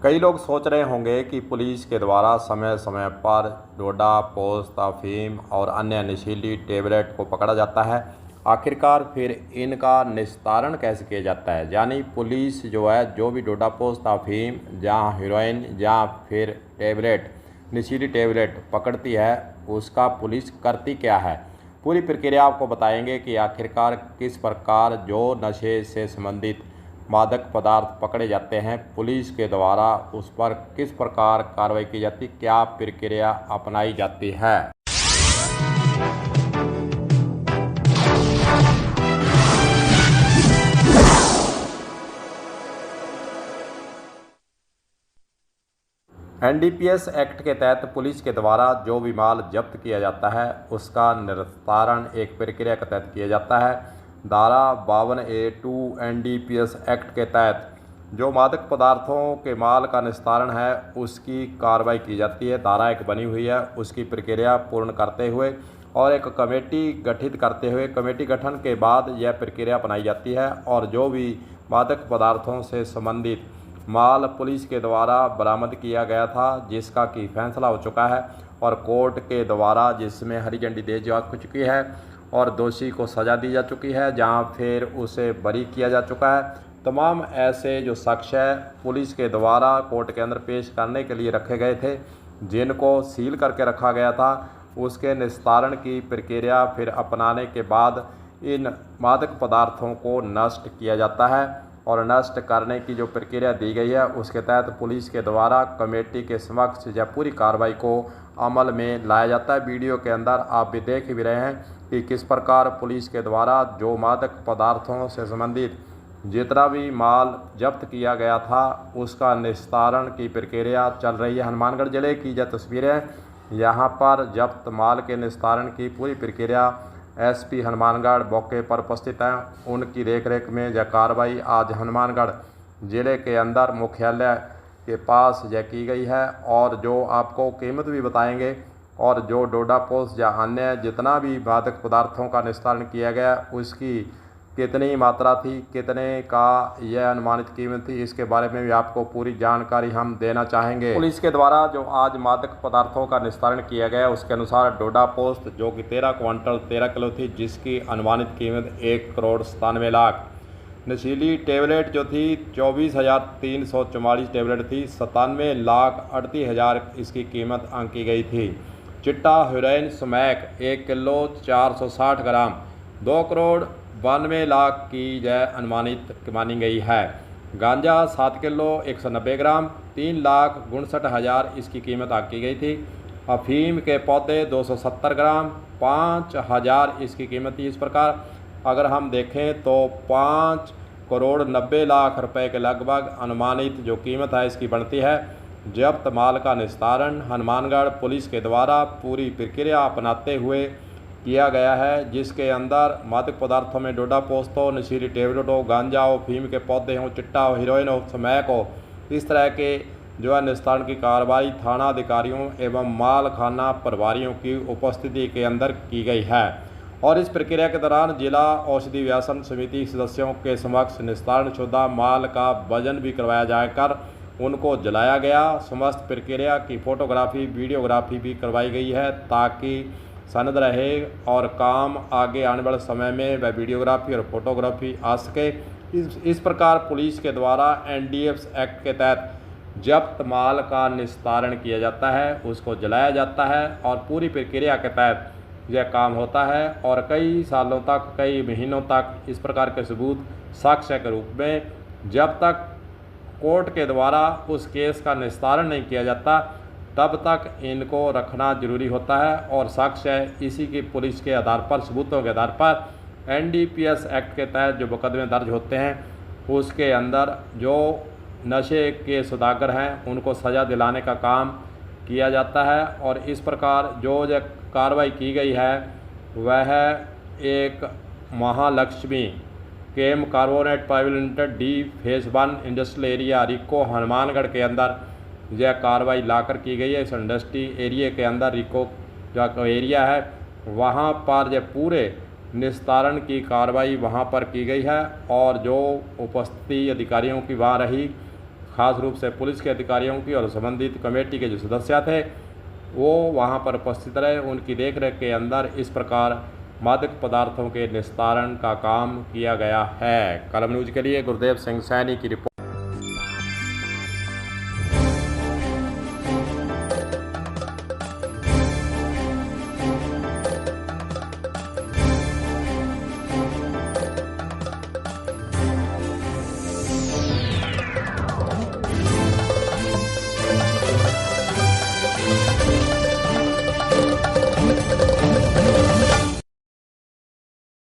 कई लोग सोच रहे होंगे कि पुलिस के द्वारा समय समय पर डोडा पोस्त अफीम और अन्य नशीली टेबलेट को पकड़ा जाता है। आखिरकार फिर इनका निस्तारण कैसे किया जाता है? यानी पुलिस जो है जो भी डोडा पोस्त अफीम जहाँ हेरोइन या फिर टेबलेट नशीली टेबलेट पकड़ती है उसका पुलिस करती क्या है। पूरी प्रक्रिया आपको बताएंगे कि आखिरकार किस प्रकार जो नशे से संबंधित मादक पदार्थ पकड़े जाते हैं पुलिस के द्वारा उस पर किस प्रकार कार्रवाई की जाती, क्या प्रक्रिया अपनाई जाती है। एनडीपीएस एक्ट के तहत पुलिस के द्वारा जो भी माल जब्त किया जाता है उसका निस्तारण एक प्रक्रिया के तहत किया जाता है। धारा 52A(2) एनडीपीएस एक्ट के तहत जो मादक पदार्थों के माल का निस्तारण है उसकी कार्रवाई की जाती है। धारा एक बनी हुई है, उसकी प्रक्रिया पूर्ण करते हुए और एक कमेटी गठित करते हुए कमेटी गठन के बाद यह प्रक्रिया अपनाई जाती है और जो भी मादक पदार्थों से संबंधित माल पुलिस के द्वारा बरामद किया गया था जिसका कि फैसला हो चुका है और कोर्ट के द्वारा जिसमें हरी झंडी दे जा चुकी है और दोषी को सज़ा दी जा चुकी है, जहां फिर उसे बरी किया जा चुका है। तमाम ऐसे जो शख्स है पुलिस के द्वारा कोर्ट के अंदर पेश करने के लिए रखे गए थे, जिनको सील करके रखा गया था, उसके निस्तारण की प्रक्रिया फिर अपनाने के बाद इन मादक पदार्थों को नष्ट किया जाता है और नष्ट करने की जो प्रक्रिया दी गई है उसके तहत पुलिस के द्वारा कमेटी के समक्ष या पूरी कार्रवाई को अमल में लाया जाता है। वीडियो के अंदर आप भी देख भी रहे हैं कि किस प्रकार पुलिस के द्वारा जो मादक पदार्थों से संबंधित जितना भी माल जब्त किया गया था उसका निस्तारण की प्रक्रिया चल रही है। हनुमानगढ़ जिले की यह तस्वीरें, यहाँ पर जब्त माल के निस्तारण की पूरी प्रक्रिया एसपी हनुमानगढ़ मौके पर उपस्थित हैं। उनकी देखरेख में यह कार्रवाई आज हनुमानगढ़ जिले के अंदर मुख्यालय के पास यह की गई है और जो आपको कीमत भी बताएंगे और जो डोडा पोस्ट या अन्य जितना भी मादक पदार्थों का निस्तारण किया गया उसकी कितनी मात्रा थी, कितने का यह अनुमानित कीमत थी, इसके बारे में भी आपको पूरी जानकारी हम देना चाहेंगे। पुलिस के द्वारा जो आज मादक पदार्थों का निस्तारण किया गया उसके अनुसार डोडा पोस्ट जो कि 13 क्विंटल 13 किलो थी जिसकी अनुमानित कीमत 1,97,00,000। नशीली टेबलेट जो थी 24,344 टेबलेट थी, 97,38,000 इसकी कीमत आंकी गई थी। चिट्टा हेरोइन स्मैक 1 किलो 460 ग्राम 2,92,00,000 की यह अनुमानित मानी गई है। गांजा 7 किलो 190 ग्राम 3,59,000 इसकी कीमत आंकी गई थी। अफीम के पौधे 270 ग्राम 5,000 इसकी कीमत थी। इस प्रकार अगर हम देखें तो 5,90,00,000 रुपए के लगभग अनुमानित जो कीमत है इसकी बनती है। जब्त माल का निस्तारण हनुमानगढ़ पुलिस के द्वारा पूरी प्रक्रिया अपनाते हुए किया गया है, जिसके अंदर मादक पदार्थों में डोडा पोस्त हो, नशीली टेबलेट हो, गांजा हो, अफीम के पौधे हों, चिट्टा हो, हीरोइन हो, स्मैक हो, इस तरह के जो है निस्तारण की कार्रवाई थाना अधिकारियों एवं माल खाना प्रभारियों की उपस्थिति के अंदर की गई है। और इस प्रक्रिया के दौरान जिला औषधि व्यासन समिति सदस्यों के समक्ष निस्तारणशुदा माल का वजन भी करवाया जाकर उनको जलाया गया। समस्त प्रक्रिया की फोटोग्राफी वीडियोग्राफी भी करवाई गई है ताकि सनद रहे और काम आगे आने वाले समय में वह वीडियोग्राफी और फोटोग्राफी आ सके। इस प्रकार पुलिस के द्वारा एनडीपीएस एक्ट के तहत जब्त माल का निस्तारण किया जाता है, उसको जलाया जाता है और पूरी प्रक्रिया के तहत यह काम होता है और कई सालों तक कई महीनों तक इस प्रकार के सबूत साक्ष्य के रूप में जब तक कोर्ट के द्वारा उस केस का निस्तारण नहीं किया जाता तब तक इनको रखना जरूरी होता है और साक्ष्य इसी की पुलिस के आधार पर सबूतों के आधार पर एनडीपीएस एक्ट के तहत जो मुकदमे दर्ज होते हैं उसके अंदर जो नशे के सौदागर हैं उनको सज़ा दिलाने का काम किया जाता है। और इस प्रकार जो कार्रवाई की गई है वह एक Mahalakshmi chem carbonate private limited D phase 1 industrial area RIICO Hanumangarh के अंदर यह कार्रवाई लाकर की गई है। इस इंडस्ट्री एरिया के अंदर रिको जो एरिया है वहाँ पर यह पूरे निस्तारण की कार्रवाई वहाँ पर की गई है और जो उपस्थिति अधिकारियों की वहाँ रही खास रूप से पुलिस के अधिकारियों की और संबंधित कमेटी के जो सदस्य थे वो वहां पर उपस्थित रहे। उनकी देखरेख के अंदर इस प्रकार मादक पदार्थों के निस्तारण का काम किया गया है। कलम न्यूज़ के लिए गुरदेव सिंह सैनी की रिपोर्ट।